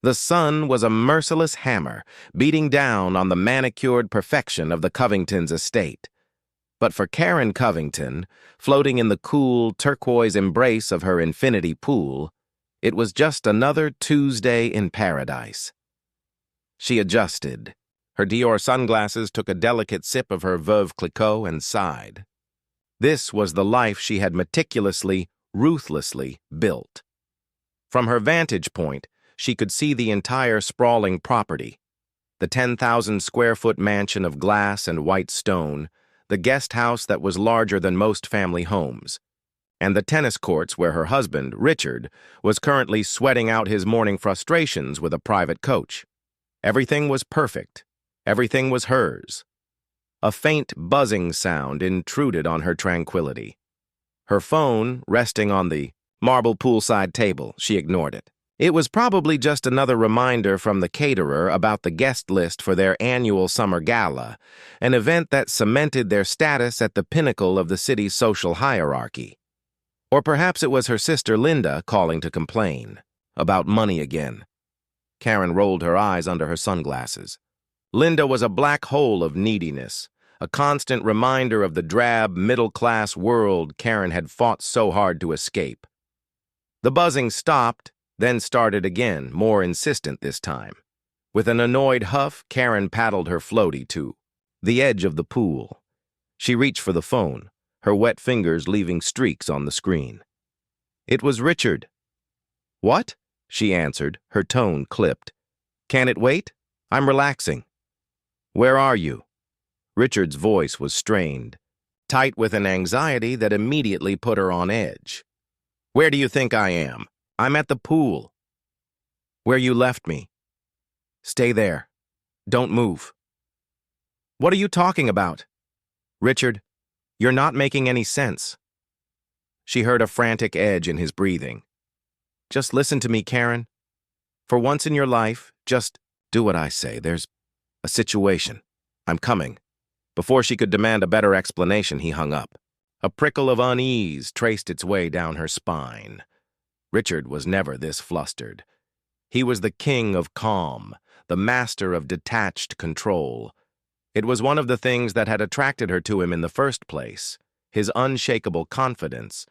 The sun was a merciless hammer, beating down on the manicured perfection of the Covingtons' estate. But for Karen Covington, floating in the cool, turquoise embrace of her infinity pool, it was just another Tuesday in paradise. She adjusted. Her Dior sunglasses took a delicate sip of her Veuve Clicquot and sighed. This was the life she had meticulously, ruthlessly built. From her vantage point, she could see the entire sprawling property, the 10,000-square-foot mansion of glass and white stone, the guest house that was larger than most family homes, and the tennis courts where her husband, Richard, was currently sweating out his morning frustrations with a private coach. Everything was perfect. Everything was hers. A faint buzzing sound intruded on her tranquility. Her phone, resting on the marble poolside table, she ignored it. It was probably just another reminder from the caterer about the guest list for their annual summer gala, an event that cemented their status at the pinnacle of the city's social hierarchy. Or perhaps it was her sister Linda calling to complain about money again. Karen rolled her eyes under her sunglasses. Linda was a black hole of neediness, a constant reminder of the drab, middle-class world Karen had fought so hard to escape. The buzzing stopped, then started again, more insistent this time. With an annoyed huff, Karen paddled her floaty to the edge of the pool. She reached for the phone, her wet fingers leaving streaks on the screen. It was Richard. "What?" she answered, her tone clipped. "Can it wait? I'm relaxing." "Where are you?" Richard's voice was strained, tight with an anxiety that immediately put her on edge. "Where do you think I am? I'm at the pool." "Where you left me." "Stay there. Don't move." "What are you talking about?" "Richard, you're not making any sense." She heard a frantic edge in his breathing. "Just listen to me, Karen. For once in your life, just do what I say. There's a situation. I'm coming." Before she could demand a better explanation, he hung up. A prickle of unease traced its way down her spine. Richard was never this flustered. He was the king of calm, the master of detached control. It was one of the things that had attracted her to him in the first place, his unshakable confidence,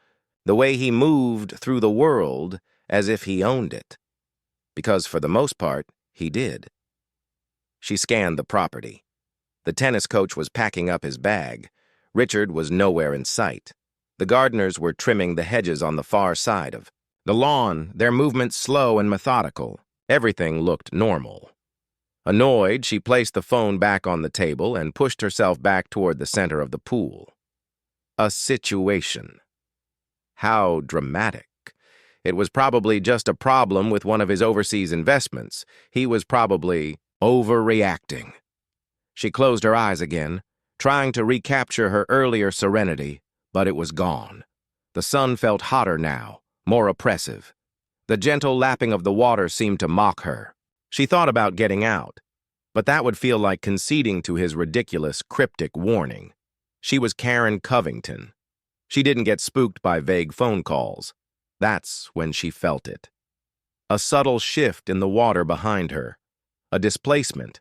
the way he moved through the world as if he owned it. Because for the most part, he did. She scanned the property. The tennis coach was packing up his bag. Richard was nowhere in sight. The gardeners were trimming the hedges on the far side of the lawn, their movements slow and methodical. Everything looked normal. Annoyed, she placed the phone back on the table and pushed herself back toward the center of the pool. A situation. How dramatic. It was probably just a problem with one of his overseas investments. He was probably overreacting. She closed her eyes again, trying to recapture her earlier serenity, but it was gone. The sun felt hotter now, more oppressive. The gentle lapping of the water seemed to mock her. She thought about getting out, but that would feel like conceding to his ridiculous, cryptic warning. She was Karen Covington. She didn't get spooked by vague phone calls. That's when she felt it. A subtle shift in the water behind her. A displacement.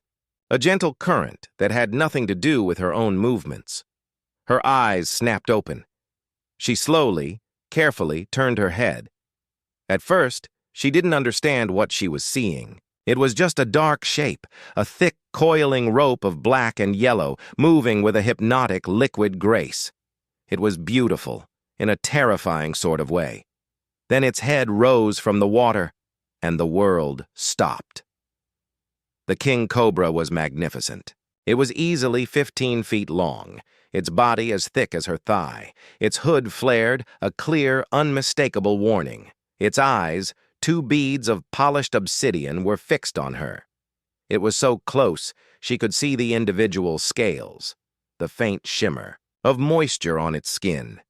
A gentle current that had nothing to do with her own movements. Her eyes snapped open. She slowly, carefully turned her head. At first, she didn't understand what she was seeing. It was just a dark shape, a thick, coiling rope of black and yellow, moving with a hypnotic, liquid grace. It was beautiful, in a terrifying sort of way. Then its head rose from the water, and the world stopped. The king cobra was magnificent. It was easily 15 feet long, its body as thick as her thigh. Its hood flared, a clear, unmistakable warning. Its eyes, 2 beads of polished obsidian, were fixed on her. It was so close she could see the individual scales, the faint shimmer of moisture on its skin.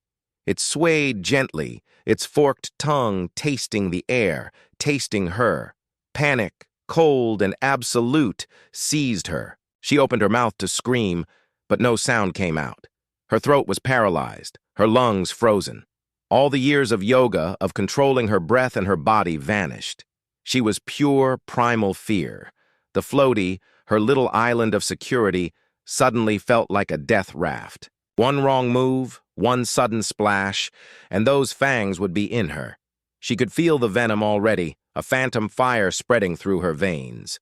It swayed gently, its forked tongue tasting the air, tasting her. Panic, cold and absolute, seized her. She opened her mouth to scream, but no sound came out. Her throat was paralyzed, her lungs frozen. All the years of yoga, of controlling her breath and her body, vanished. She was pure primal fear. The floaty, her little island of security, suddenly felt like a death raft. One wrong move, one sudden splash, and those fangs would be in her. She could feel the venom already, a phantom fire spreading through her veins.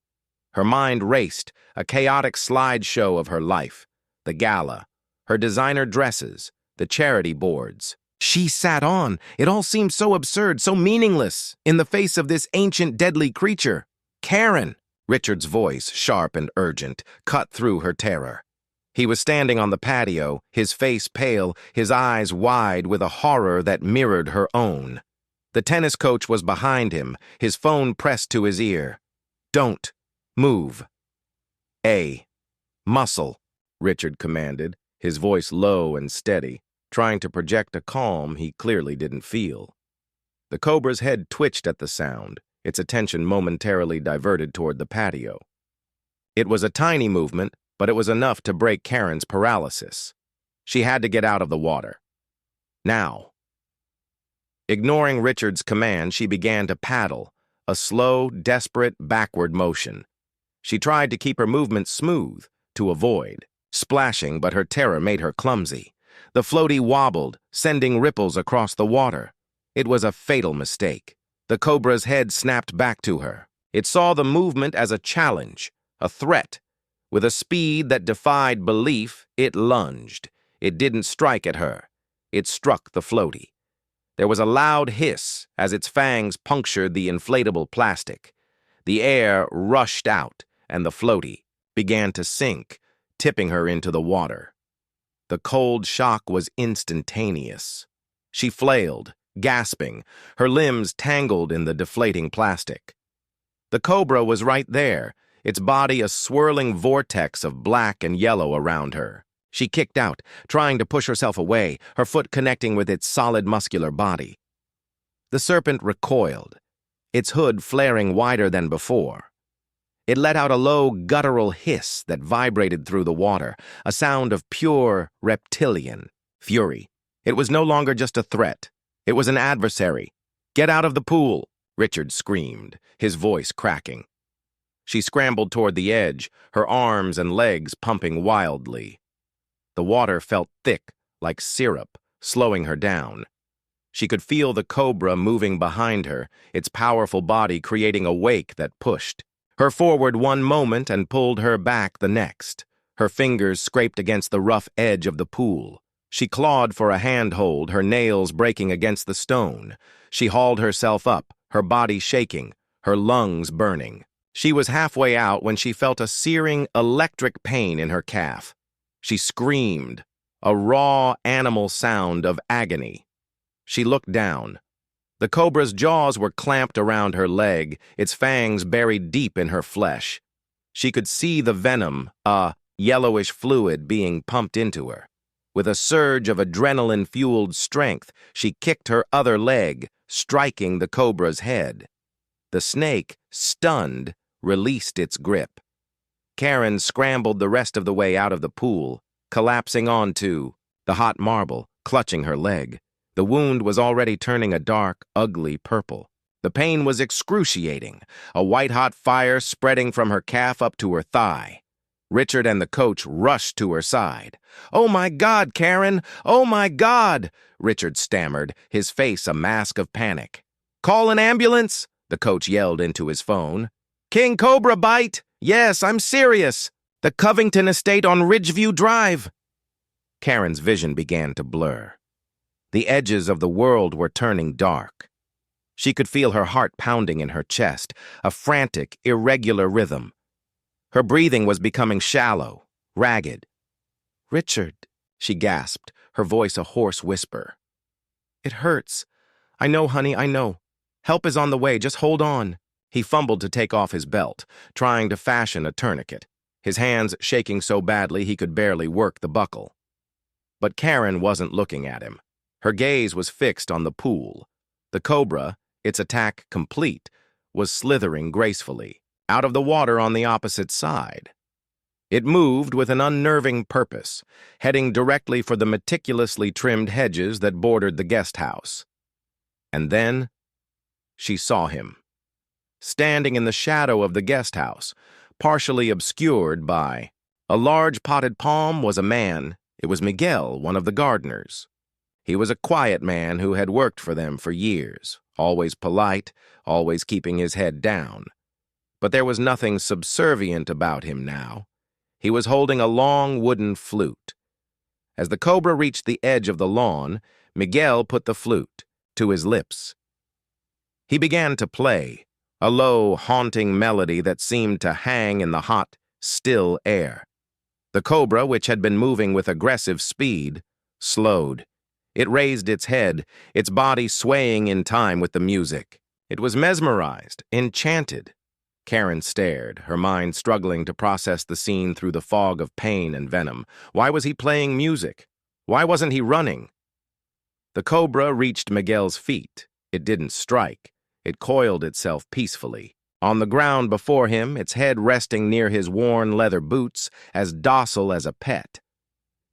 Her mind raced, a chaotic slideshow of her life. The gala, her designer dresses, the charity boards. She sat on. It all seemed so absurd, so meaningless, in the face of this ancient deadly creature. Karen! Richard's voice, sharp and urgent, cut through her terror. He was standing on the patio, his face pale, his eyes wide with a horror that mirrored her own. The tennis coach was behind him, his phone pressed to his ear. "Don't move." Muscle, Richard commanded, his voice low and steady, trying to project a calm he clearly didn't feel. The Cobra's head twitched at the sound, its attention momentarily diverted toward the patio. It was a tiny movement, but it was enough to break Karen's paralysis. She had to get out of the water. Now. Ignoring Richard's command, she began to paddle, a slow, desperate backward motion. She tried to keep her movement smooth, to avoid splashing, but her terror made her clumsy. The floaty wobbled, sending ripples across the water. It was a fatal mistake. The Cobra's head snapped back to her. It saw the movement as a challenge, a threat. With a speed that defied belief, it lunged. It didn't strike at her. It struck the floaty. There was a loud hiss as its fangs punctured the inflatable plastic. The air rushed out, and the floaty began to sink, tipping her into the water. The cold shock was instantaneous. She flailed, gasping, her limbs tangled in the deflating plastic. The Cobra was right there, its body a swirling vortex of black and yellow around her. She kicked out, trying to push herself away, her foot connecting with its solid muscular body. The serpent recoiled, its hood flaring wider than before. It let out a low, guttural hiss that vibrated through the water, a sound of pure, reptilian fury. It was no longer just a threat. It was an adversary. "Get out of the pool," Richard screamed, his voice cracking. She scrambled toward the edge, her arms and legs pumping wildly. The water felt thick, like syrup, slowing her down. She could feel the Cobra moving behind her, its powerful body creating a wake that pushed. Her forward one moment and pulled her back the next. Her fingers scraped against the rough edge of the pool. She clawed for a handhold, her nails breaking against the stone. She hauled herself up, her body shaking, her lungs burning. She was halfway out when she felt a searing, electric pain in her calf. She screamed, a raw animal sound of agony. She looked down. The Cobra's jaws were clamped around her leg, its fangs buried deep in her flesh. She could see the venom, a yellowish fluid, being pumped into her. With a surge of adrenaline-fueled strength, she kicked her other leg, striking the Cobra's head. The snake, stunned, released its grip. Karen scrambled the rest of the way out of the pool, collapsing onto the hot marble, clutching her leg. The wound was already turning a dark, ugly purple. The pain was excruciating, a white-hot fire spreading from her calf up to her thigh. Richard and the coach rushed to her side. "Oh my God, Karen! Oh my God!" Richard stammered, his face a mask of panic. "Call an ambulance!" the coach yelled into his phone. "King Cobra bite! Yes, I'm serious! The Covington estate on Ridgeview Drive!" Karen's vision began to blur. The edges of the world were turning dark. She could feel her heart pounding in her chest, a frantic, irregular rhythm. Her breathing was becoming shallow, ragged. "Richard," she gasped, her voice a hoarse whisper. "It hurts. I know, honey, I know. Help is on the way, just hold on." He fumbled to take off his belt, trying to fashion a tourniquet, his hands shaking so badly he could barely work the buckle. But Karen wasn't looking at him. Her gaze was fixed on the pool. The Cobra, its attack complete, was slithering gracefully, out of the water on the opposite side. It moved with an unnerving purpose, heading directly for the meticulously trimmed hedges that bordered the guest house. And then she saw him. standing in the shadow of the guest house, partially obscured by a large potted palm. Was a man. It was Miguel, one of the gardeners. He was a quiet man who had worked for them for years, always polite, always keeping his head down. But there was nothing subservient about him now. He was holding a long wooden flute. As the Cobra reached the edge of the lawn, Miguel put the flute to his lips. He began to play, a low, haunting melody that seemed to hang in the hot, still air. The Cobra, which had been moving with aggressive speed, slowed. It raised its head, its body swaying in time with the music. It was mesmerized, enchanted. Karen stared, her mind struggling to process the scene through the fog of pain and venom. Why was he playing music? Why wasn't he running? The Cobra reached Miguel's feet. It didn't strike. It coiled itself peacefully. On the ground before him, its head resting near his worn leather boots, as docile as a pet.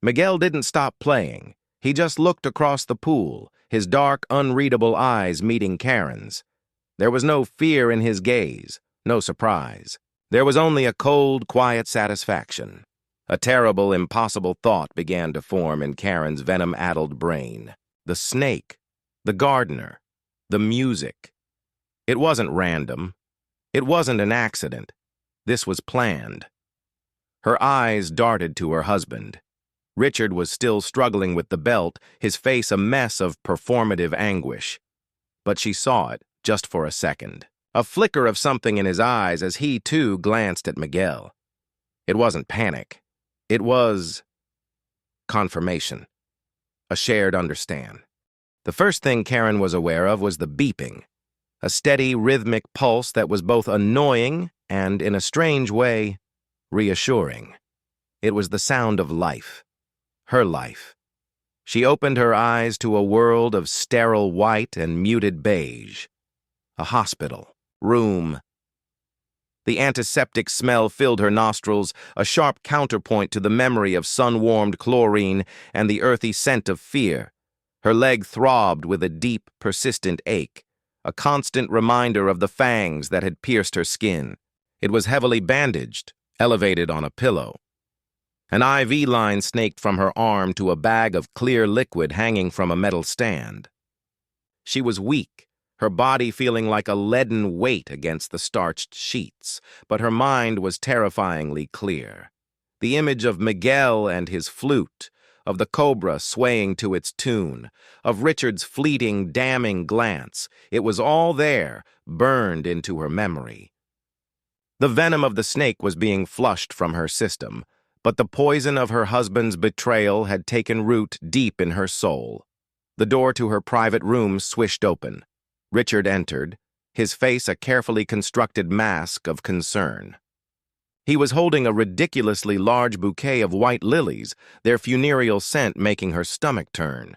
Miguel didn't stop playing. He just looked across the pool, his dark, unreadable eyes meeting Karen's. There was no fear in his gaze, no surprise. There was only a cold, quiet satisfaction. A terrible, impossible thought began to form in Karen's venom-addled brain. The snake, the gardener, the music. It wasn't random. It wasn't an accident. This was planned. Her eyes darted to her husband. Richard was still struggling with the belt, his face a mess of performative anguish. But she saw it, just for a second. A flicker of something in his eyes as he, too, glanced at Miguel. It wasn't panic. It was confirmation. A shared understand. The first thing Karen was aware of was the beeping. A steady, rhythmic pulse that was both annoying and, in a strange way, reassuring. It was the sound of life. Her life. She opened her eyes to a world of sterile white and muted beige. A hospital. Room. The antiseptic smell filled her nostrils, a sharp counterpoint to the memory of sun-warmed chlorine and the earthy scent of fear. Her leg throbbed with a deep, persistent ache, a constant reminder of the fangs that had pierced her skin. It was heavily bandaged, elevated on a pillow. An IV line snaked from her arm to a bag of clear liquid hanging from a metal stand. She was weak, her body feeling like a leaden weight against the starched sheets, but her mind was terrifyingly clear. The image of Miguel and his flute, of the Cobra swaying to its tune, of Richard's fleeting, damning glance, it was all there, burned into her memory. The venom of the snake was being flushed from her system, but the poison of her husband's betrayal had taken root deep in her soul. The door to her private room swished open. Richard entered, his face a carefully constructed mask of concern. He was holding a ridiculously large bouquet of white lilies, their funereal scent making her stomach turn.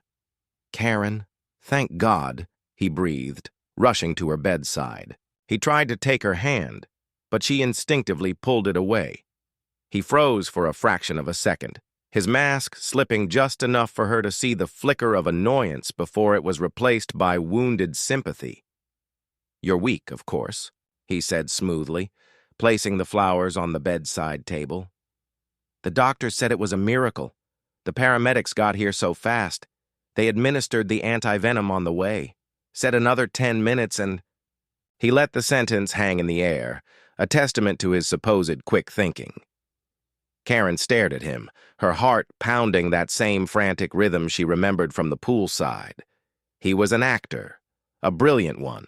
"Karen, thank God," he breathed, rushing to her bedside. He tried to take her hand, but she instinctively pulled it away. He froze for a fraction of a second, his mask slipping just enough for her to see the flicker of annoyance before it was replaced by wounded sympathy. "You're weak, of course," he said smoothly, placing the flowers on the bedside table. "The doctor said it was a miracle. The paramedics got here so fast. They administered the anti-venom on the way. Said another 10 minutes and—" He let the sentence hang in the air, a testament to his supposed quick thinking. Karen stared at him, her heart pounding that same frantic rhythm she remembered from the poolside. He was an actor, a brilliant one.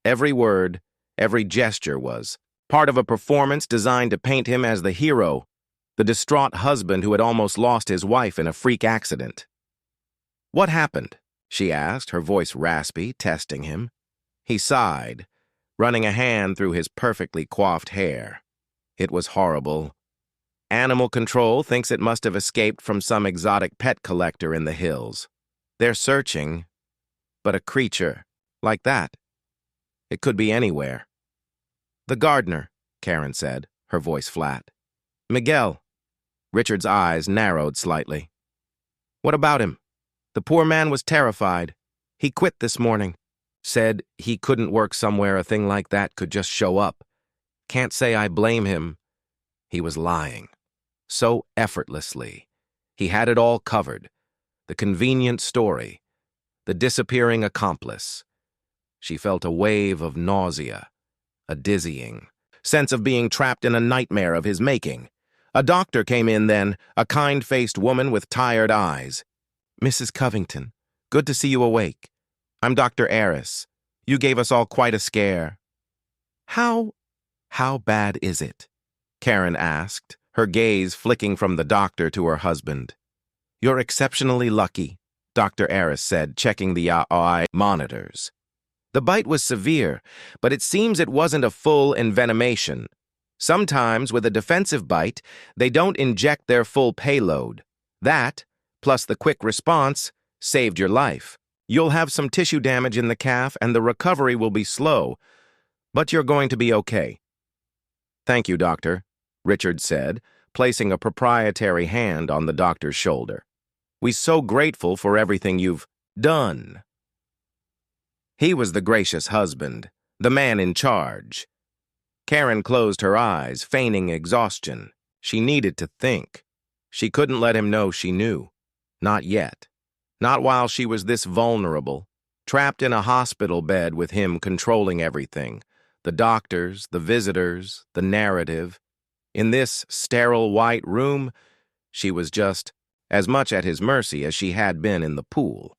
Every word, every gesture was part of a performance designed to paint him as the hero, the distraught husband who had almost lost his wife in a freak accident. "What happened?" she asked, her voice raspy, testing him. He sighed, running a hand through his perfectly coiffed hair. "It was horrible. Animal control thinks it must have escaped from some exotic pet collector in the hills. They're searching, but a creature like that, it could be anywhere." "The gardener," Karen said, her voice flat. "Miguel." Richard's eyes narrowed slightly. "What about him?" "The poor man was terrified. He quit this morning. Said he couldn't work somewhere a thing like that could just show up. Can't say I blame him. He was lying. So effortlessly. He had it all covered. The convenient story. The disappearing accomplice. She felt a wave of nausea, a dizzying sense of being trapped in a nightmare of his making. A doctor came in then, a kind-faced woman with tired eyes. "Mrs. Covington, good to see you awake. I'm Dr. Aris. You gave us all quite a scare." How bad is it?" Karen asked, her gaze flicking from the doctor to her husband. "You're exceptionally lucky," Dr. Aris said, checking the eye monitors. The bite was severe, but it seems it wasn't a full envenomation. Sometimes, with a defensive bite, they don't inject their full payload. That, plus the quick response, saved your life. You'll have some tissue damage in the calf and the recovery will be slow, but you're going to be okay. "Thank you, doctor," Richard said, placing a proprietary hand on the doctor's shoulder. "We're so grateful for everything you've done." He was the gracious husband, the man in charge. Karen closed her eyes, feigning exhaustion. She needed to think. She couldn't let him know she knew. Not yet. Not while she was this vulnerable, trapped in a hospital bed with him controlling everything. The doctors, the visitors, the narrative. In this sterile white room, she was just as much at his mercy as she had been in the pool.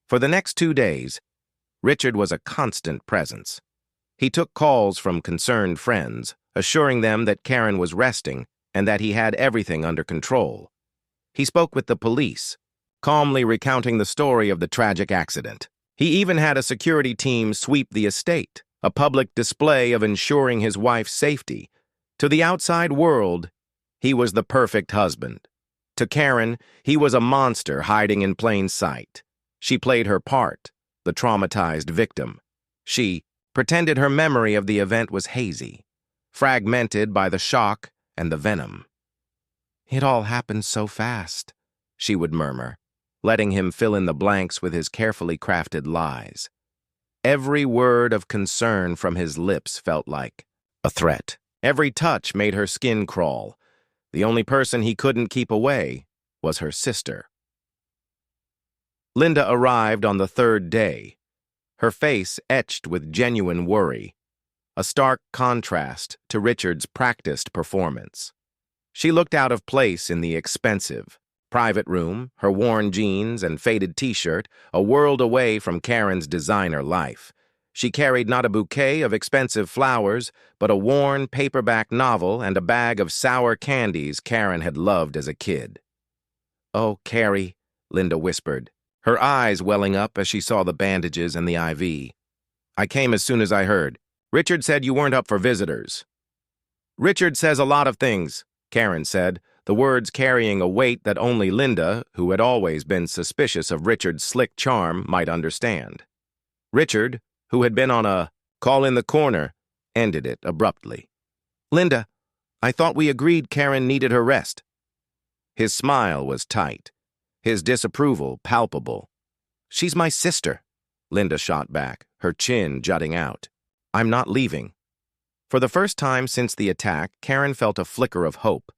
For the next 2 days, Richard was a constant presence. He took calls from concerned friends, assuring them that Karen was resting and that he had everything under control. He spoke with the police, calmly recounting the story of the tragic accident. He even had a security team sweep the estate, a public display of ensuring his wife's safety. To the outside world, he was the perfect husband. To Karen, he was a monster hiding in plain sight. She played her part, the traumatized victim. She pretended her memory of the event was hazy, fragmented by the shock and the venom. "It all happened so fast," she would murmur, letting him fill in the blanks with his carefully crafted lies. Every word of concern from his lips felt like a threat. Every touch made her skin crawl. The only person he couldn't keep away was her sister. Linda arrived on the 3rd day, her face etched with genuine worry, a stark contrast to Richard's practiced performance. She looked out of place in the expensive, private room, her worn jeans and faded t-shirt, a world away from Karen's designer life. She carried not a bouquet of expensive flowers, but a worn paperback novel and a bag of sour candies Karen had loved as a kid. "Oh, Carrie," Linda whispered, her eyes welling up as she saw the bandages and the IV. "I came as soon as I heard. Richard said you weren't up for visitors." "Richard says a lot of things," Karen said, the words carrying a weight that only Linda, who had always been suspicious of Richard's slick charm, might understand. Richard, who had been on a call in the corner, ended it abruptly. "Linda, I thought we agreed Karen needed her rest." His smile was tight, his disapproval palpable. "She's my sister," Linda shot back, her chin jutting out. "I'm not leaving." For the first time since the attack, Karen felt a flicker of hope.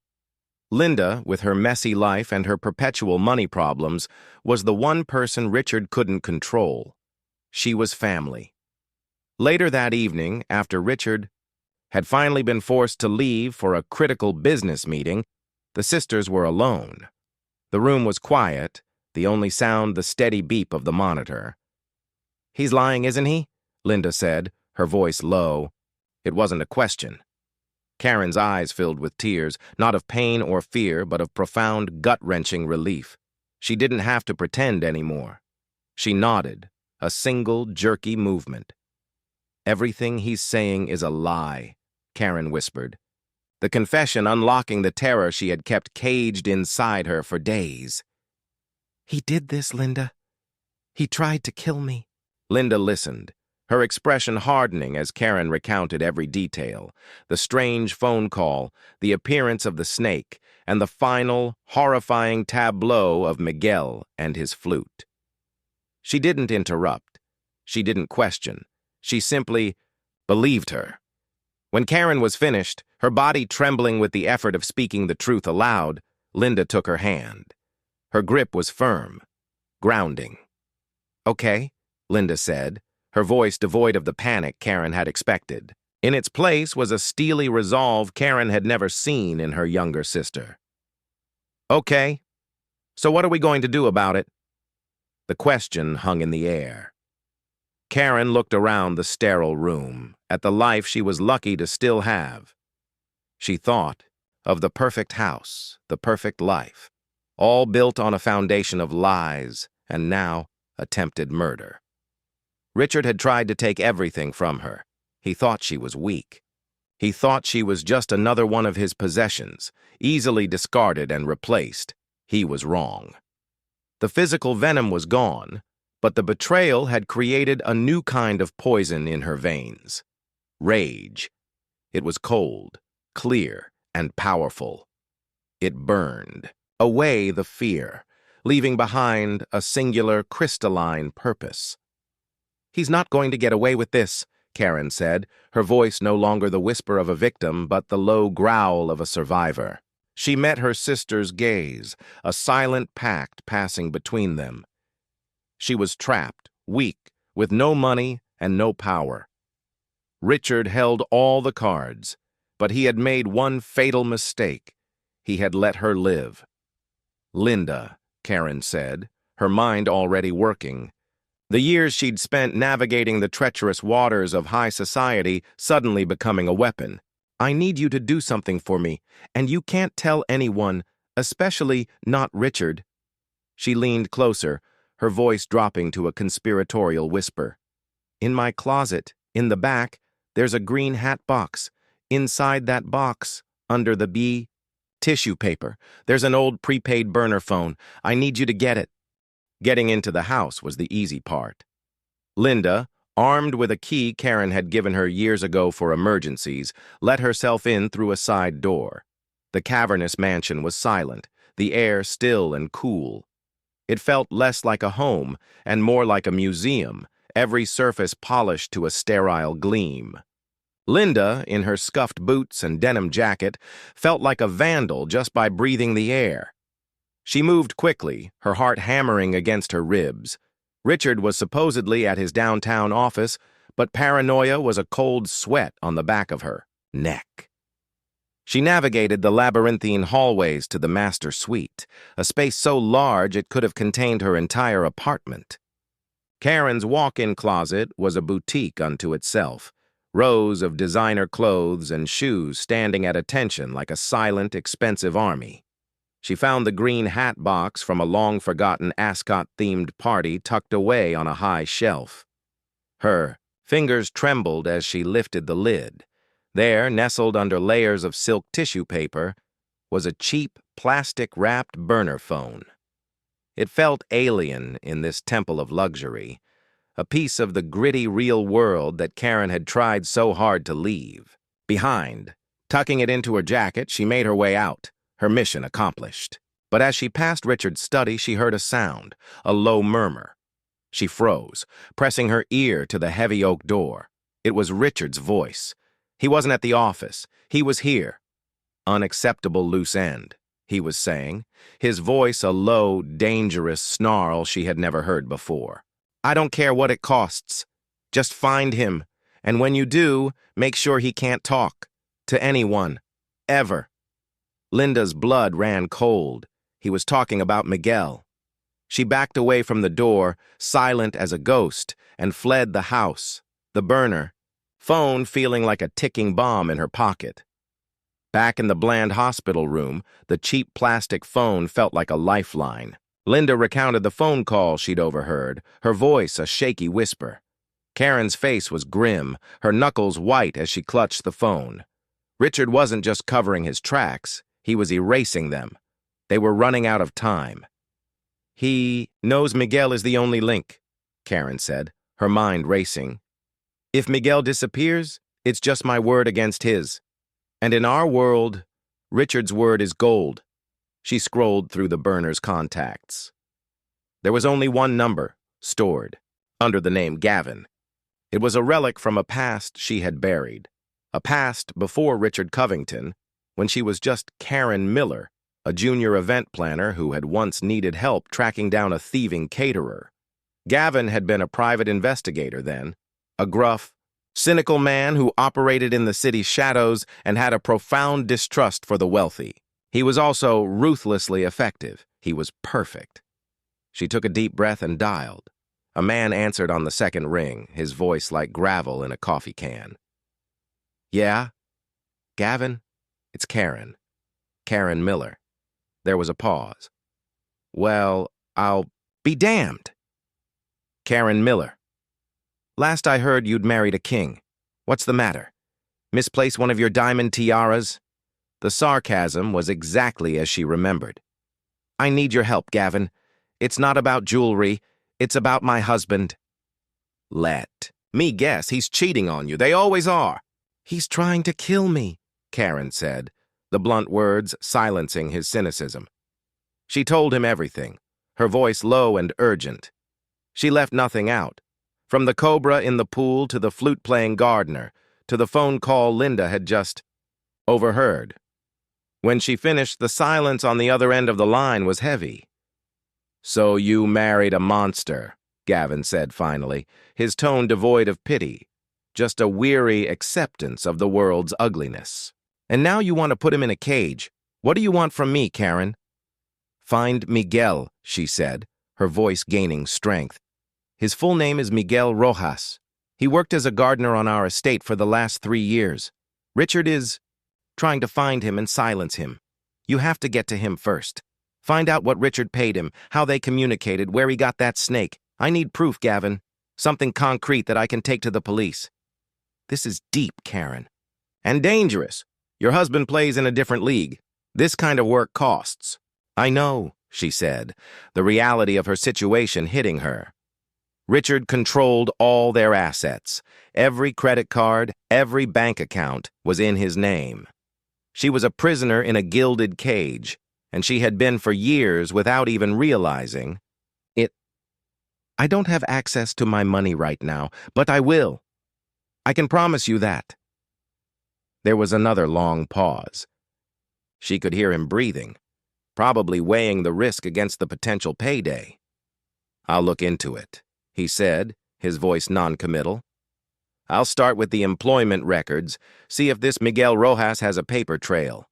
Linda, with her messy life and her perpetual money problems, was the one person Richard couldn't control. She was family. Later that evening, after Richard had finally been forced to leave for a critical business meeting, the sisters were alone. The room was quiet, the only sound the steady beep of the monitor. "He's lying, isn't he?" Linda said, her voice low. It wasn't a question. Karen's eyes filled with tears, not of pain or fear, but of profound, gut-wrenching relief. She didn't have to pretend anymore. She nodded, a single, jerky movement. "Everything he's saying is a lie," Karen whispered, the confession unlocking the terror she had kept caged inside her for days. "He did this, Linda. He tried to kill me." Linda listened, her expression hardening as Karen recounted every detail, the strange phone call, the appearance of the snake, and the final, horrifying tableau of Miguel and his flute. She didn't interrupt. She didn't question. She simply believed her. When Karen was finished, her body trembling with the effort of speaking the truth aloud, Linda took her hand. Her grip was firm, grounding. "Okay," Linda said, her voice devoid of the panic Karen had expected. In its place was a steely resolve Karen had never seen in her younger sister. "Okay, so what are we going to do about it?" The question hung in the air. Karen looked around the sterile room, at the life she was lucky to still have. She thought of the perfect house, the perfect life, all built on a foundation of lies and now attempted murder. Richard had tried to take everything from her. He thought she was weak. He thought she was just another one of his possessions, easily discarded and replaced. He was wrong. The physical venom was gone, but the betrayal had created a new kind of poison in her veins. Rage. It was cold, clear, and powerful. It burned away the fear, leaving behind a singular crystalline purpose. "He's not going to get away with this," Karen said, her voice no longer the whisper of a victim but the low growl of a survivor. She met her sister's gaze, a silent pact passing between them. She was trapped, weak, with no money and no power. Richard held all the cards, but he had made one fatal mistake. He had let her live. "Linda," Karen said, her mind already working. The years she'd spent navigating the treacherous waters of high society suddenly becoming a weapon. "I need you to do something for me, and you can't tell anyone, especially not Richard." She leaned closer, her voice dropping to a conspiratorial whisper. "In my closet, in the back, there's a green hat box. Inside that box, under the tissue paper, there's an old prepaid burner phone. I need you to get it." Getting into the house was the easy part. Linda, armed with a key Karen had given her years ago for emergencies, let herself in through a side door. The cavernous mansion was silent, the air still and cool. It felt less like a home and more like a museum, every surface polished to a sterile gleam. Linda, in her scuffed boots and denim jacket, felt like a vandal just by breathing the air. She moved quickly, her heart hammering against her ribs. Richard was supposedly at his downtown office, but paranoia was a cold sweat on the back of her neck. She navigated the labyrinthine hallways to the master suite, a space so large it could have contained her entire apartment. Karen's walk-in closet was a boutique unto itself, rows of designer clothes and shoes standing at attention like a silent, expensive army. She found the green hat box from a long-forgotten ascot-themed party tucked away on a high shelf. Her fingers trembled as she lifted the lid. There, nestled under layers of silk tissue paper, was a cheap, plastic-wrapped burner phone. It felt alien in this temple of luxury, a piece of the gritty real world that Karen had tried so hard to leave behind. Tucking it into her jacket, she made her way out, her mission accomplished. But as she passed Richard's study, she heard a sound, a low murmur. She froze, pressing her ear to the heavy oak door. It was Richard's voice. He wasn't at the office. He was here. "Unacceptable loose end," he was saying, his voice a low, dangerous snarl she had never heard before. "I don't care what it costs. Just find him, and when you do, make sure he can't talk. To anyone. Ever." Linda's blood ran cold. He was talking about Miguel. She backed away from the door, silent as a ghost, and fled the house, the burner phone feeling like a ticking bomb in her pocket. Back in the bland hospital room, the cheap plastic phone felt like a lifeline. Linda recounted the phone call she'd overheard, her voice a shaky whisper. Karen's face was grim, her knuckles white as she clutched the phone. Richard wasn't just covering his tracks, he was erasing them. They were running out of time. "He knows Miguel is the only link," Karen said, her mind racing. "If Miguel disappears, it's just my word against his. And in our world, Richard's word is gold." She scrolled through the burner's contacts. There was only one number, stored. under the name Gavin. It was a relic from a past she had buried, a past before Richard Covington, when she was just Karen Miller, a junior event planner who had once needed help tracking down a thieving caterer. Gavin had been a private investigator then, a gruff, cynical man who operated in the city's shadows and had a profound distrust for the wealthy. He was also ruthlessly effective. He was perfect. She took a deep breath and dialed. A man answered on the second ring, his voice like gravel in a coffee can. Yeah? Gavin? It's Karen. Karen Miller. There was a pause. Well, I'll be damned. Karen Miller. Last I heard you'd married a king. What's the matter? Misplaced one of your diamond tiaras? The sarcasm was exactly as she remembered. I need your help, Gavin. It's not about jewelry. It's about my husband. Let me guess, he's cheating on you. They always are. He's trying to kill me, Karen said, the blunt words silencing his cynicism. She told him everything, her voice low and urgent. She left nothing out. From the Cobra in the pool to the flute-playing gardener, to the phone call Linda had just overheard. When she finished, the silence on the other end of the line was heavy. So you married a monster, Gavin said finally, his tone devoid of pity, just a weary acceptance of the world's ugliness. And now you want to put him in a cage. What do you want from me, Karen? Find Miguel, she said, her voice gaining strength. His full name is Miguel Rojas. He worked as a gardener on our estate for the last 3 years. Richard is trying to find him and silence him. You have to get to him first. Find out what Richard paid him, how they communicated, where he got that snake. I need proof, Gavin. Something concrete that I can take to the police. This is deep, Karen. And dangerous. Your husband plays in a different league. This kind of work costs. I know, she said, the reality of her situation hitting her. Richard controlled all their assets. Every credit card, every bank account was in his name. She was a prisoner in a gilded cage, and she had been for years without even realizing it. I don't have access to my money right now, but I will. I can promise you that. There was another long pause. She could hear him breathing, probably weighing the risk against the potential payday. I'll look into it, he said, his voice non-committal. I'll start with the employment records, see if this Miguel Rojas has a paper trail.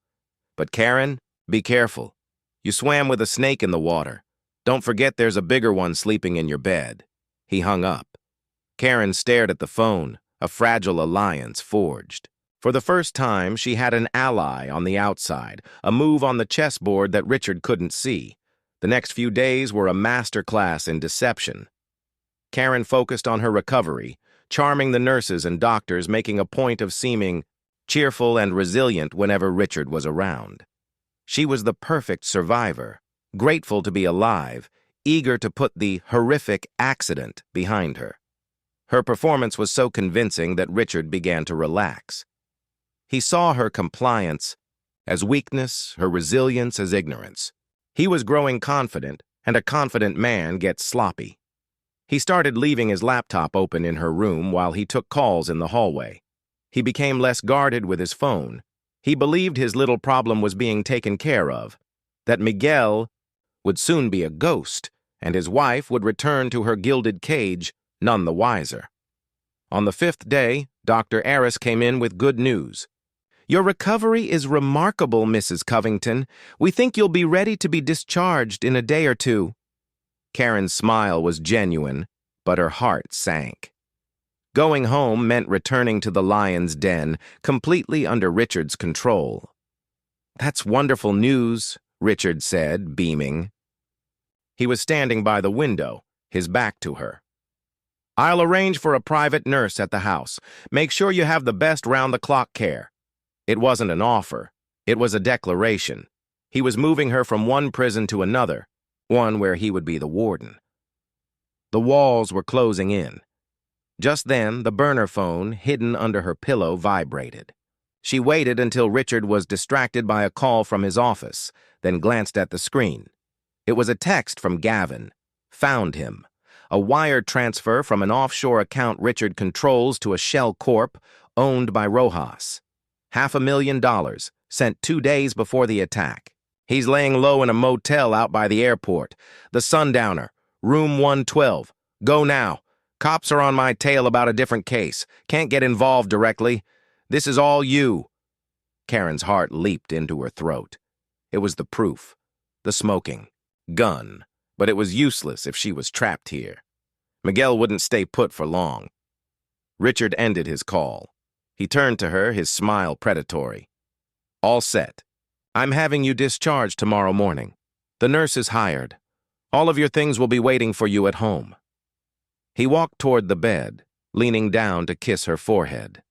But Karen, be careful. You swam with a snake in the water. Don't forget there's a bigger one sleeping in your bed. He hung up. Karen stared at the phone, a fragile alliance forged. For the first time, she had an ally on the outside, a move on the chessboard that Richard couldn't see. The next few days were a masterclass in deception. Karen focused on her recovery, charming the nurses and doctors, making a point of seeming cheerful and resilient whenever Richard was around. She was the perfect survivor, grateful to be alive, eager to put the horrific accident behind her. Her performance was so convincing that Richard began to relax. He saw her compliance as weakness, her resilience as ignorance. He was growing confident, and a confident man gets sloppy. He started leaving his laptop open in her room while he took calls in the hallway. He became less guarded with his phone. He believed his little problem was being taken care of, that Miguel would soon be a ghost, and his wife would return to her gilded cage none the wiser. On the 5th day, Dr. Aris came in with good news. Your recovery is remarkable, Mrs. Covington. We think you'll be ready to be discharged in a day or two. Karen's smile was genuine, but her heart sank. Going home meant returning to the lion's den, completely under Richard's control. That's wonderful news, Richard said, beaming. He was standing by the window, his back to her. I'll arrange for a private nurse at the house. Make sure you have the best round-the-clock care. It wasn't an offer. It was a declaration. He was moving her from one prison to another, one where he would be the warden. The walls were closing in. Just then, the burner phone, hidden under her pillow, vibrated. She waited until Richard was distracted by a call from his office, then glanced at the screen. It was a text from Gavin. Found him. a wire transfer from an offshore account Richard controls to a shell corp owned by Rojas. $500,000, sent 2 days before the attack. He's laying low in a motel out by the airport. The Sundowner, room 112. Go now. Cops are on my tail about a different case. Can't get involved directly. This is all you. Karen's heart leaped into her throat. It was the proof. The smoking. Gun. But it was useless if she was trapped here. Miguel wouldn't stay put for long. Richard ended his call. He turned to her, his smile predatory. All set. I'm having you discharged tomorrow morning. The nurse is hired. All of your things will be waiting for you at home. He walked toward the bed, leaning down to kiss her forehead.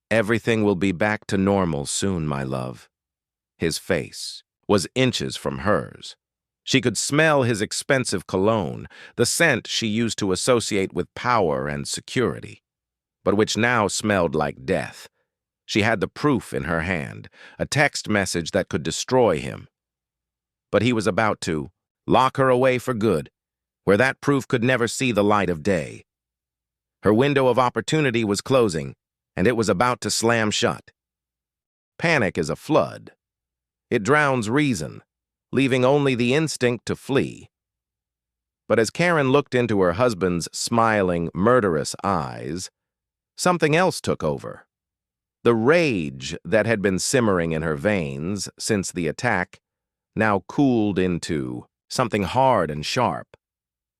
Everything will be back to normal soon, my love. His face was inches from hers. She could smell his expensive cologne, the scent she used to associate with power and security, but which now smelled like death. She had the proof in her hand, a text message that could destroy him. But he was about to lock her away for good, where that proof could never see the light of day. Her window of opportunity was closing, and it was about to slam shut. Panic is a flood. It drowns reason, leaving only the instinct to flee. But as Karen looked into her husband's smiling, murderous eyes, something else took over. The rage that had been simmering in her veins since the attack now cooled into something hard and sharp.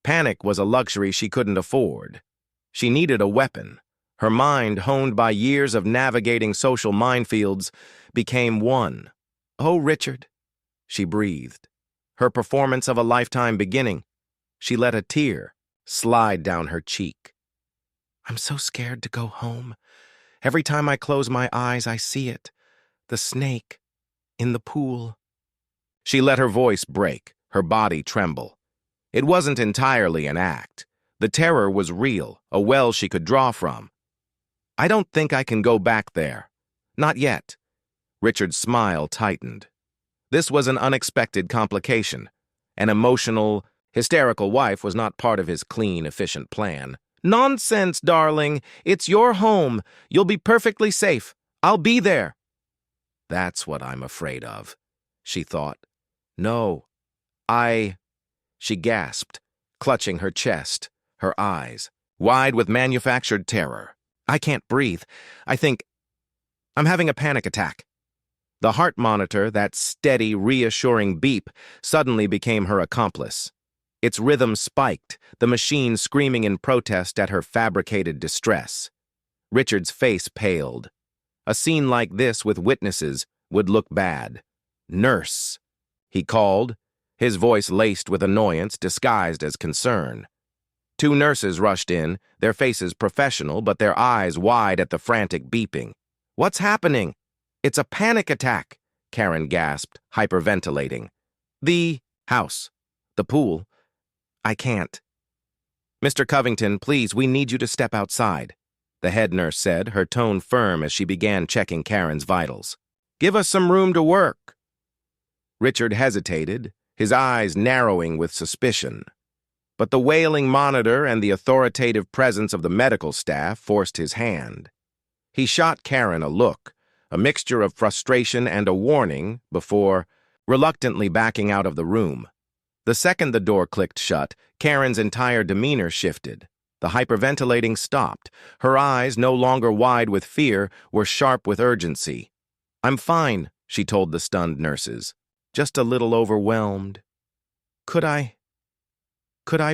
Panic was a luxury she couldn't afford. She needed a weapon. Her mind, honed by years of navigating social minefields, became one. Oh, Richard, she breathed, her performance of a lifetime beginning. She let a tear slide down her cheek. I'm so scared to go home. Every time I close my eyes, I see it. The snake in the pool. She let her voice break, her body tremble. It wasn't entirely an act. The terror was real, a well she could draw from. I don't think I can go back there. Not yet. Richard's smile tightened. This was an unexpected complication. An emotional, hysterical wife was not part of his clean, efficient plan. Nonsense, darling. It's your home. You'll be perfectly safe. I'll be there. That's what I'm afraid of, she thought. No, She gasped, clutching her chest, her eyes wide with manufactured terror. I can't breathe. I'm having a panic attack. The heart monitor, that steady, reassuring beep, suddenly became her accomplice. Its rhythm spiked, the machine screaming in protest at her fabricated distress. Richard's face paled. A scene like this with witnesses would look bad. Nurse, he called, his voice laced with annoyance disguised as concern. 2 nurses rushed in, their faces professional but their eyes wide at the frantic beeping. What's happening? It's a panic attack, Karen gasped, hyperventilating. The house. The pool. I can't. Mr. Covington, please, we need you to step outside, the head nurse said, her tone firm as she began checking Karen's vitals. Give us some room to work. Richard hesitated, his eyes narrowing with suspicion. But the wailing monitor and the authoritative presence of the medical staff forced his hand. He shot Karen a look, a mixture of frustration and a warning, before reluctantly backing out of the room. The second the door clicked shut, Karen's entire demeanor shifted. The hyperventilating stopped. Her eyes, no longer wide with fear, were sharp with urgency. I'm fine, she told the stunned nurses. Just a little overwhelmed. Could I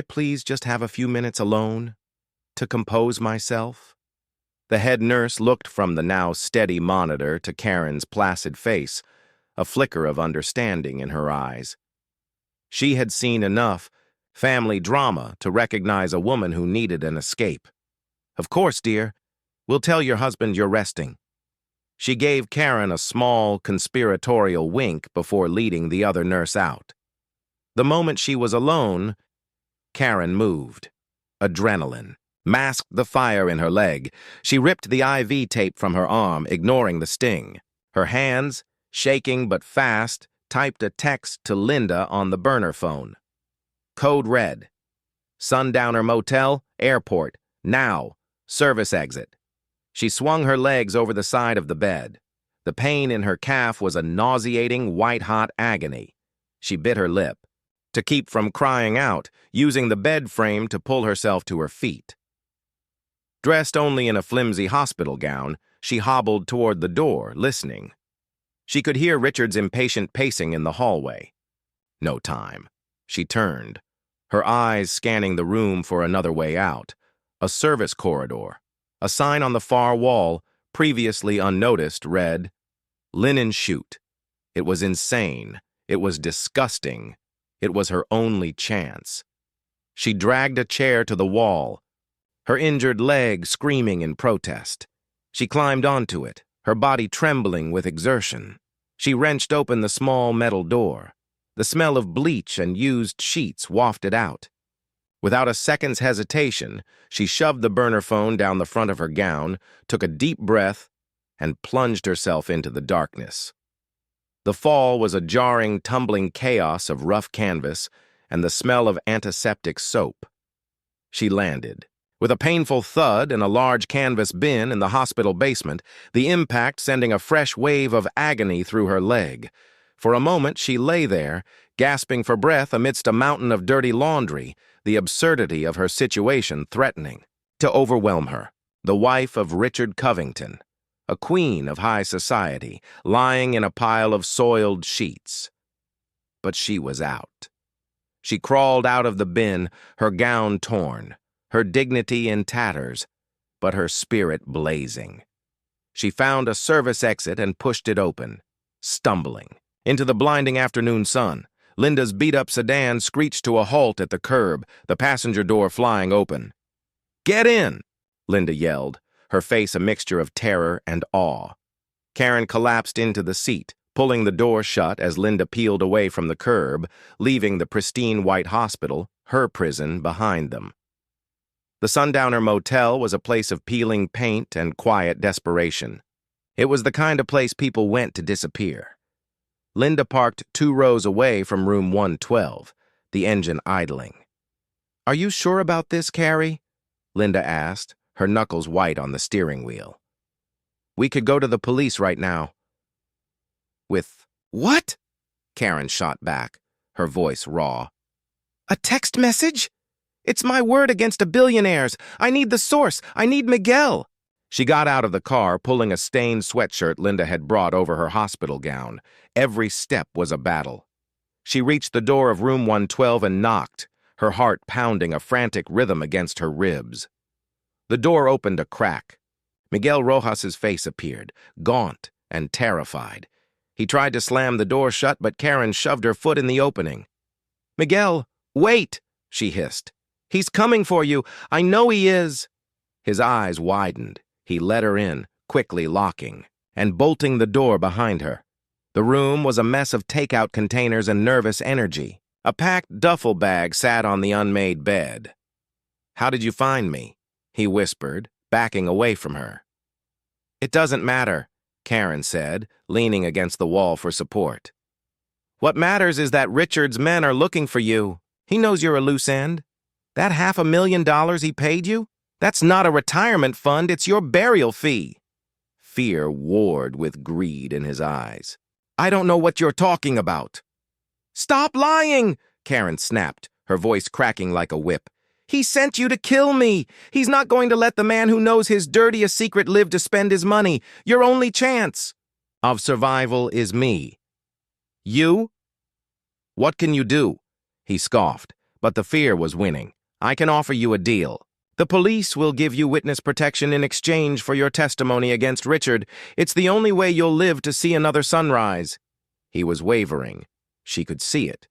please just have a few minutes alone to compose myself? The head nurse looked from the now steady monitor to Karen's placid face, a flicker of understanding in her eyes. She had seen enough family drama to recognize a woman who needed an escape. Of course, dear. We'll tell your husband you're resting. She gave Karen a small, conspiratorial wink before leading the other nurse out. The moment she was alone, Karen moved. Adrenaline masked the fire in her leg. She ripped the IV tape from her arm, ignoring the sting. Her hands, shaking but fast, typed a text to Linda on the burner phone. Code red. Sundowner Motel, airport, now, service exit. She swung her legs over the side of the bed. The pain in her calf was a nauseating, white-hot agony. She bit her lip, to keep from crying out, using the bed frame to pull herself to her feet. Dressed only in a flimsy hospital gown, she hobbled toward the door, listening. She could hear Richard's impatient pacing in the hallway. No time. She turned, her eyes scanning the room for another way out. A service corridor. A sign on the far wall, previously unnoticed, read, "Linen chute." It was insane. It was disgusting. It was her only chance. She dragged a chair to the wall, her injured leg screaming in protest. She climbed onto it, her body trembling with exertion. She wrenched open the small metal door. The smell of bleach and used sheets wafted out. Without a second's hesitation, she shoved the burner phone down the front of her gown, took a deep breath, and plunged herself into the darkness. The fall was a jarring, tumbling chaos of rough canvas and the smell of antiseptic soap. She landed. With a painful thud in a large canvas bin in the hospital basement, the impact sending a fresh wave of agony through her leg. For a moment, she lay there, gasping for breath amidst a mountain of dirty laundry, the absurdity of her situation threatening to overwhelm her. The wife of Richard Covington, a queen of high society, lying in a pile of soiled sheets. But she was out. She crawled out of the bin, her gown torn, her dignity in tatters, but her spirit blazing. She found a service exit and pushed it open, stumbling. Into the blinding afternoon sun, Linda's beat-up sedan screeched to a halt at the curb, the passenger door flying open. "Get in!" Linda yelled, her face a mixture of terror and awe. Karen collapsed into the seat, pulling the door shut as Linda peeled away from the curb, leaving the pristine white hospital, her prison, behind them. The Sundowner Motel was a place of peeling paint and quiet desperation. It was the kind of place people went to disappear. Linda parked 2 rows away from room 112, the engine idling. "Are you sure about this, Carrie?" Linda asked, her knuckles white on the steering wheel. "We could go to the police right now." "With what?" Karen shot back, her voice raw. "A text message? It's my word against a billionaire's. I need the source. I need Miguel." She got out of the car, pulling a stained sweatshirt Linda had brought over her hospital gown. Every step was a battle. She reached the door of room 112 and knocked, her heart pounding a frantic rhythm against her ribs. The door opened a crack. Miguel Rojas's face appeared, gaunt and terrified. He tried to slam the door shut, but Karen shoved her foot in the opening. "Miguel, wait!" she hissed. "He's coming for you. I know he is." His eyes widened. He let her in, quickly locking, and bolting the door behind her. The room was a mess of takeout containers and nervous energy. A packed duffel bag sat on the unmade bed. "How did you find me?" he whispered, backing away from her. "It doesn't matter," Karen said, leaning against the wall for support. "What matters is that Richard's men are looking for you. He knows you're a loose end. That $500,000 he paid you? That's not a retirement fund, it's your burial fee." Fear warred with greed in his eyes. "I don't know what you're talking about." "Stop lying!" Karen snapped, her voice cracking like a whip. "He sent you to kill me. He's not going to let the man who knows his dirtiest secret live to spend his money. Your only chance of survival is me." "You? What can you do?" He scoffed, but the fear was winning. "I can offer you a deal. The police will give you witness protection in exchange for your testimony against Richard. It's the only way you'll live to see another sunrise." He was wavering. She could see it.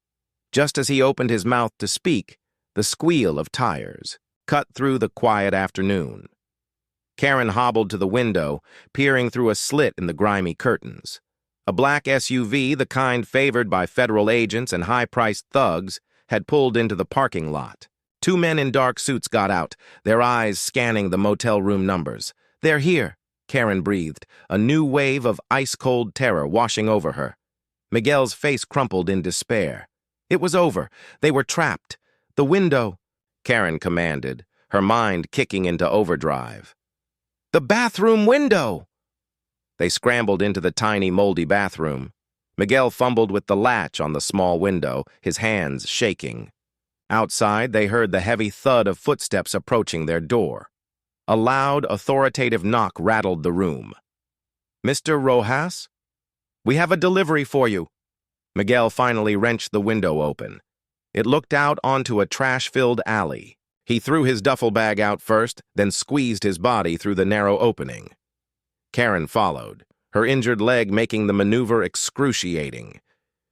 Just as he opened his mouth to speak, the squeal of tires cut through the quiet afternoon. Karen hobbled to the window, peering through a slit in the grimy curtains. A black SUV, the kind favored by federal agents and high-priced thugs, had pulled into the parking lot. 2 men in dark suits got out, their eyes scanning the motel room numbers. "They're here," Karen breathed, a new wave of ice-cold terror washing over her. Miguel's face crumpled in despair. It was over. They were trapped. The window. Karen commanded, her mind kicking into overdrive. "The bathroom window!" They scrambled into the tiny, moldy bathroom. Miguel fumbled with the latch on the small window, his hands shaking. Outside, they heard the heavy thud of footsteps approaching their door. A loud, authoritative knock rattled the room. "Mr. Rojas? We have a delivery for you." Miguel finally wrenched the window open. It looked out onto a trash-filled alley. He threw his duffel bag out first, then squeezed his body through the narrow opening. Karen followed, her injured leg making the maneuver excruciating.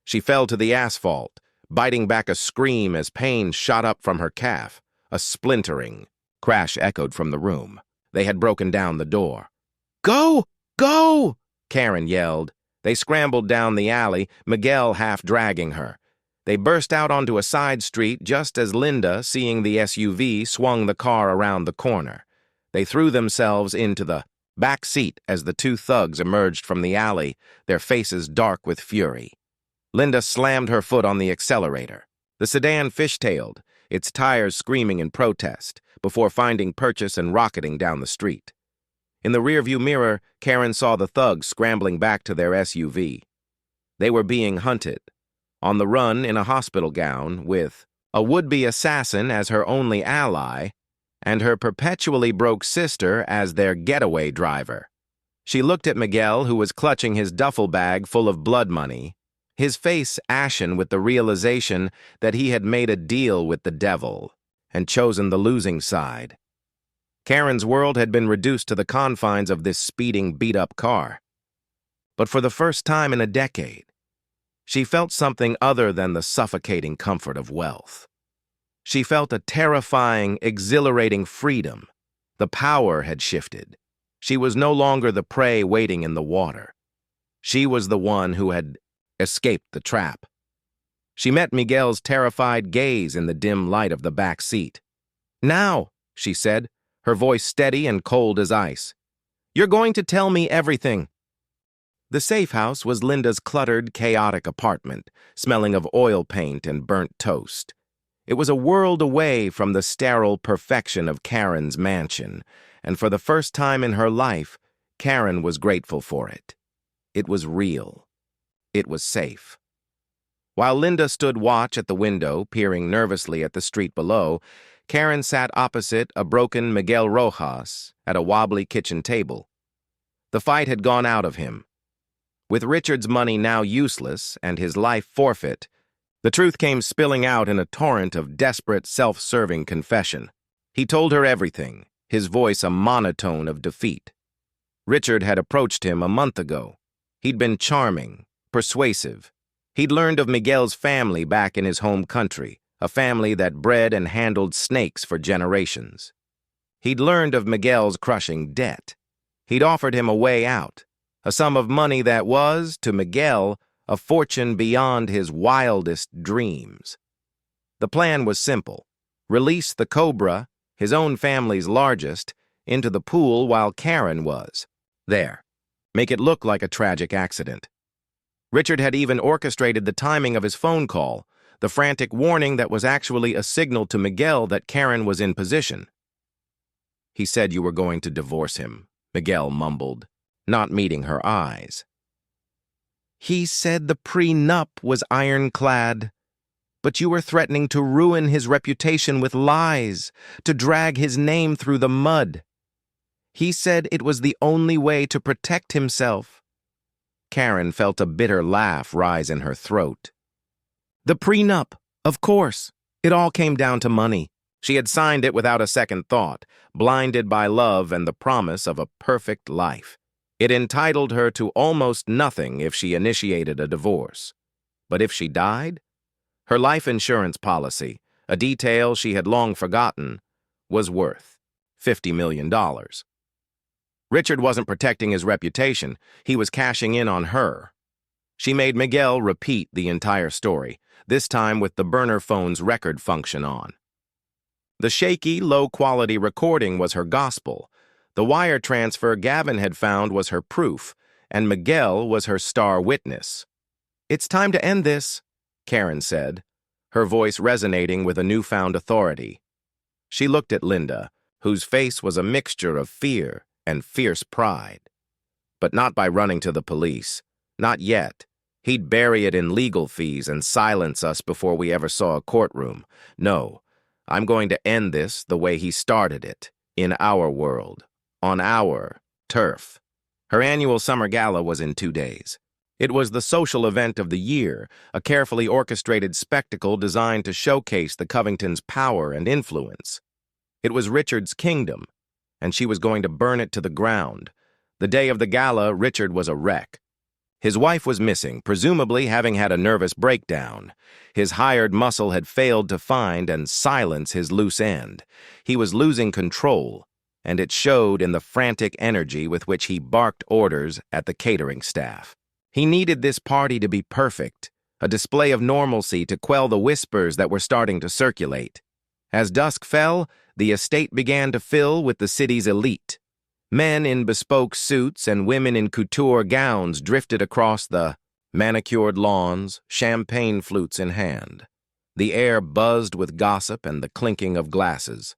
She fell to the asphalt, biting back a scream as pain shot up from her calf. A splintering crash echoed from the room. They had broken down the door. "Go! Go!" Karen yelled. They scrambled down the alley, Miguel half dragging her. They burst out onto a side street just as Linda, seeing the SUV, swung the car around the corner. They threw themselves into the back seat as the two thugs emerged from the alley, their faces dark with fury. Linda slammed her foot on the accelerator. The sedan fishtailed, its tires screaming in protest, before finding purchase and rocketing down the street. In the rearview mirror, Karen saw the thugs scrambling back to their SUV. They were being hunted, on the run in a hospital gown, with a would-be assassin as her only ally, and her perpetually broke sister as their getaway driver. She looked at Miguel, who was clutching his duffel bag full of blood money, his face ashen with the realization that he had made a deal with the devil and chosen the losing side. Karen's world had been reduced to the confines of this speeding, beat-up car. But for the first time in a decade, she felt something other than the suffocating comfort of wealth. She felt a terrifying, exhilarating freedom. The power had shifted. She was no longer the prey waiting in the water. She was the one who had escaped the trap. She met Miguel's terrified gaze in the dim light of the back seat. "Now," she said, her voice steady and cold as ice. "You're going to tell me everything." The safe house was Linda's cluttered, chaotic apartment, smelling of oil paint and burnt toast. It was a world away from the sterile perfection of Karen's mansion, and for the first time in her life, Karen was grateful for it. It was real. It was safe. While Linda stood watch at the window, peering nervously at the street below, Karen sat opposite a broken Miguel Rojas at a wobbly kitchen table. The fight had gone out of him. With Richard's money now useless and his life forfeit, the truth came spilling out in a torrent of desperate, self-serving confession. He told her everything, his voice a monotone of defeat. Richard had approached him a month ago. He'd been charming, persuasive. He'd learned of Miguel's family back in his home country, a family that bred and handled snakes for generations. He'd learned of Miguel's crushing debt. He'd offered him a way out, a sum of money that was, to Miguel, a fortune beyond his wildest dreams. The plan was simple. Release the Cobra, his own family's largest, into the pool while Karen was there. Make it look like a tragic accident. Richard had even orchestrated the timing of his phone call, the frantic warning that was actually a signal to Miguel that Karen was in position. "He said you were going to divorce him," Miguel mumbled, not meeting her eyes. "He said the prenup was ironclad, but you were threatening to ruin his reputation with lies, to drag his name through the mud. He said it was the only way to protect himself." Karen felt a bitter laugh rise in her throat. The prenup, of course. It all came down to money. She had signed it without a second thought, blinded by love and the promise of a perfect life. It entitled her to almost nothing if she initiated a divorce. But if she died? Her life insurance policy, a detail she had long forgotten, was worth $50 million. Richard wasn't protecting his reputation, he was cashing in on her. She made Miguel repeat the entire story, this time with the burner phone's record function on. The shaky, low-quality recording was her gospel. The wire transfer Gavin had found was her proof, and Miguel was her star witness. "It's time to end this," Karen said, her voice resonating with a newfound authority. She looked at Linda, whose face was a mixture of fear and fierce pride. But not by running to the police. Not yet. He'd bury it in legal fees and silence us before we ever saw a courtroom. No, I'm going to end this the way he started it, in our world, on our turf. Her annual summer gala was in 2 days. It was the social event of the year, a carefully orchestrated spectacle designed to showcase the Covingtons' power and influence. It was Richard's kingdom, and she was going to burn it to the ground. The day of the gala, Richard was a wreck. His wife was missing, presumably having had a nervous breakdown. His hired muscle had failed to find and silence his loose end. He was losing control, and it showed in the frantic energy with which he barked orders at the catering staff. He needed this party to be perfect, a display of normalcy to quell the whispers that were starting to circulate. As dusk fell, the estate began to fill with the city's elite. Men in bespoke suits and women in couture gowns drifted across the manicured lawns, champagne flutes in hand. The air buzzed with gossip and the clinking of glasses.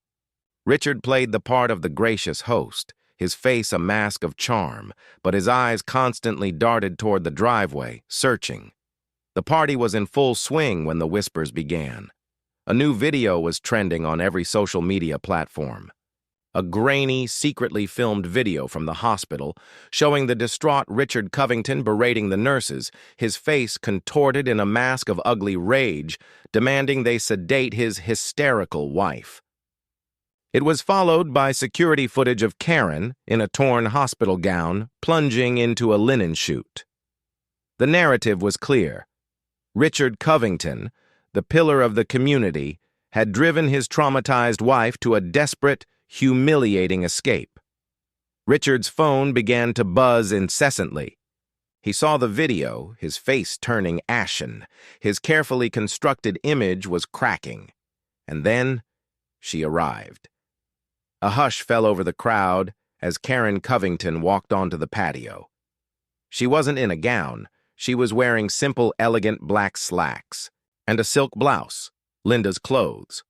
Richard played the part of the gracious host, his face a mask of charm, but his eyes constantly darted toward the driveway, searching. The party was in full swing when the whispers began. A new video was trending on every social media platform. A grainy, secretly filmed video from the hospital showing the distraught Richard Covington berating the nurses, his face contorted in a mask of ugly rage, demanding they sedate his hysterical wife. It was followed by security footage of Karen, in a torn hospital gown, plunging into a linen chute. The narrative was clear. Richard Covington, the pillar of the community, had driven his traumatized wife to a desperate, humiliating escape. Richard's phone began to buzz incessantly. He saw the video, his face turning ashen. His carefully constructed image was cracking. And then she arrived. A hush fell over the crowd as Karen Covington walked onto the patio. She wasn't in a gown. She was wearing simple, elegant black slacks and a silk blouse, Linda's clothes.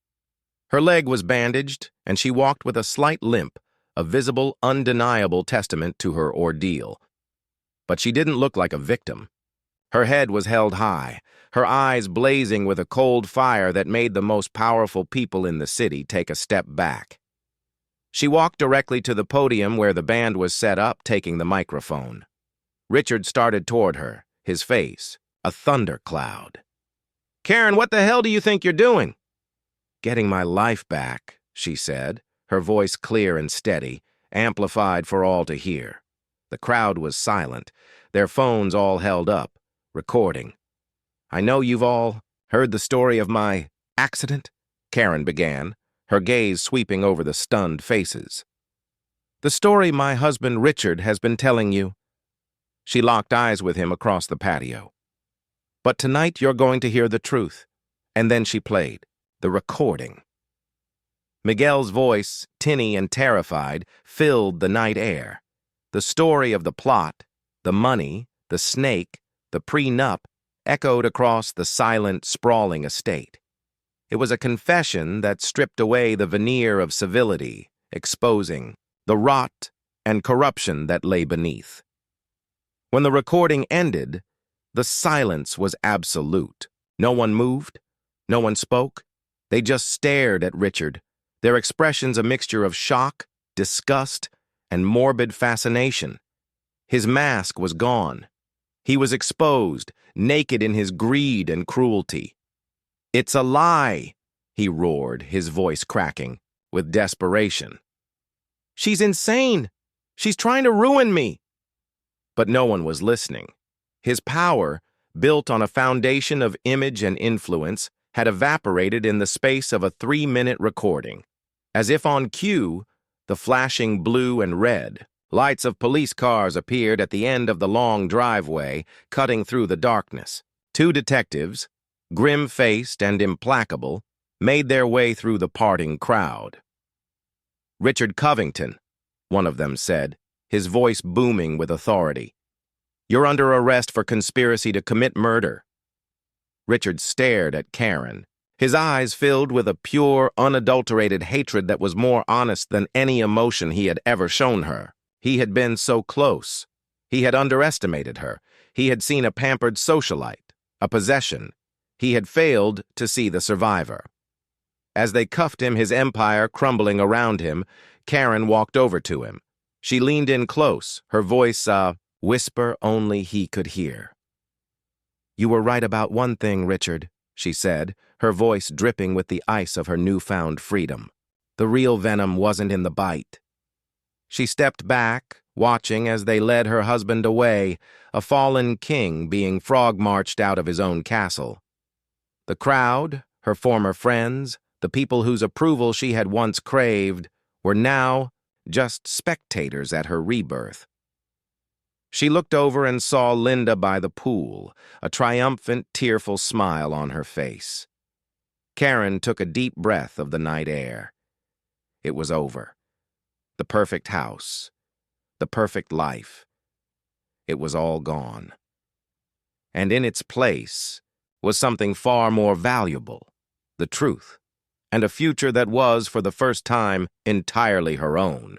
Her leg was bandaged, and she walked with a slight limp, a visible, undeniable testament to her ordeal. But she didn't look like a victim. Her head was held high, her eyes blazing with a cold fire that made the most powerful people in the city take a step back. She walked directly to the podium where the band was set up, taking the microphone. Richard started toward her, his face a thundercloud. "Karen, what the hell do you think you're doing?" "Getting my life back," she said, her voice clear and steady, amplified for all to hear. The crowd was silent, their phones all held up, recording. "I know you've all heard the story of my accident," Karen began, her gaze sweeping over the stunned faces. "The story my husband Richard has been telling you." She locked eyes with him across the patio. "But tonight you're going to hear the truth." And then she played the recording. Miguel's voice, tinny and terrified, filled the night air. The story of the plot, the money, the snake, the prenup, echoed across the silent, sprawling estate. It was a confession that stripped away the veneer of civility, exposing the rot and corruption that lay beneath. When the recording ended, the silence was absolute. No one moved, no one spoke. They just stared at Richard, their expressions a mixture of shock, disgust, and morbid fascination. His mask was gone. He was exposed, naked in his greed and cruelty. "It's a lie," he roared, his voice cracking, with desperation. "She's insane. She's trying to ruin me." But no one was listening. His power, built on a foundation of image and influence, had evaporated in the space of a 3-minute recording. As if on cue, the flashing blue and red lights of police cars appeared at the end of the long driveway, cutting through the darkness. 2 detectives, grim-faced and implacable, made their way through the parting crowd. "Richard Covington," one of them said, his voice booming with authority. "You're under arrest for conspiracy to commit murder." Richard stared at Karen, His eyes filled with a pure, unadulterated hatred that was more honest than any emotion he had ever shown her. He had been so close. He had underestimated her. He had seen a pampered socialite, a possession. He had failed to see the survivor. As they cuffed him, his empire crumbling around him, Karen walked over to him. She leaned in close, her voice a whisper only he could hear. "You were right about one thing, Richard," she said, her voice dripping with the ice of her newfound freedom. "The real venom wasn't in the bite." She stepped back, watching as they led her husband away, a fallen king being frog-marched out of his own castle. The crowd, her former friends, the people whose approval she had once craved, were now just spectators at her rebirth. She looked over and saw Linda by the pool, a triumphant, tearful smile on her face. Karen took a deep breath of the night air. It was over. The perfect house, the perfect life. It was all gone. And in its place was something far more valuable, the truth, and a future that was, for the first time, entirely her own.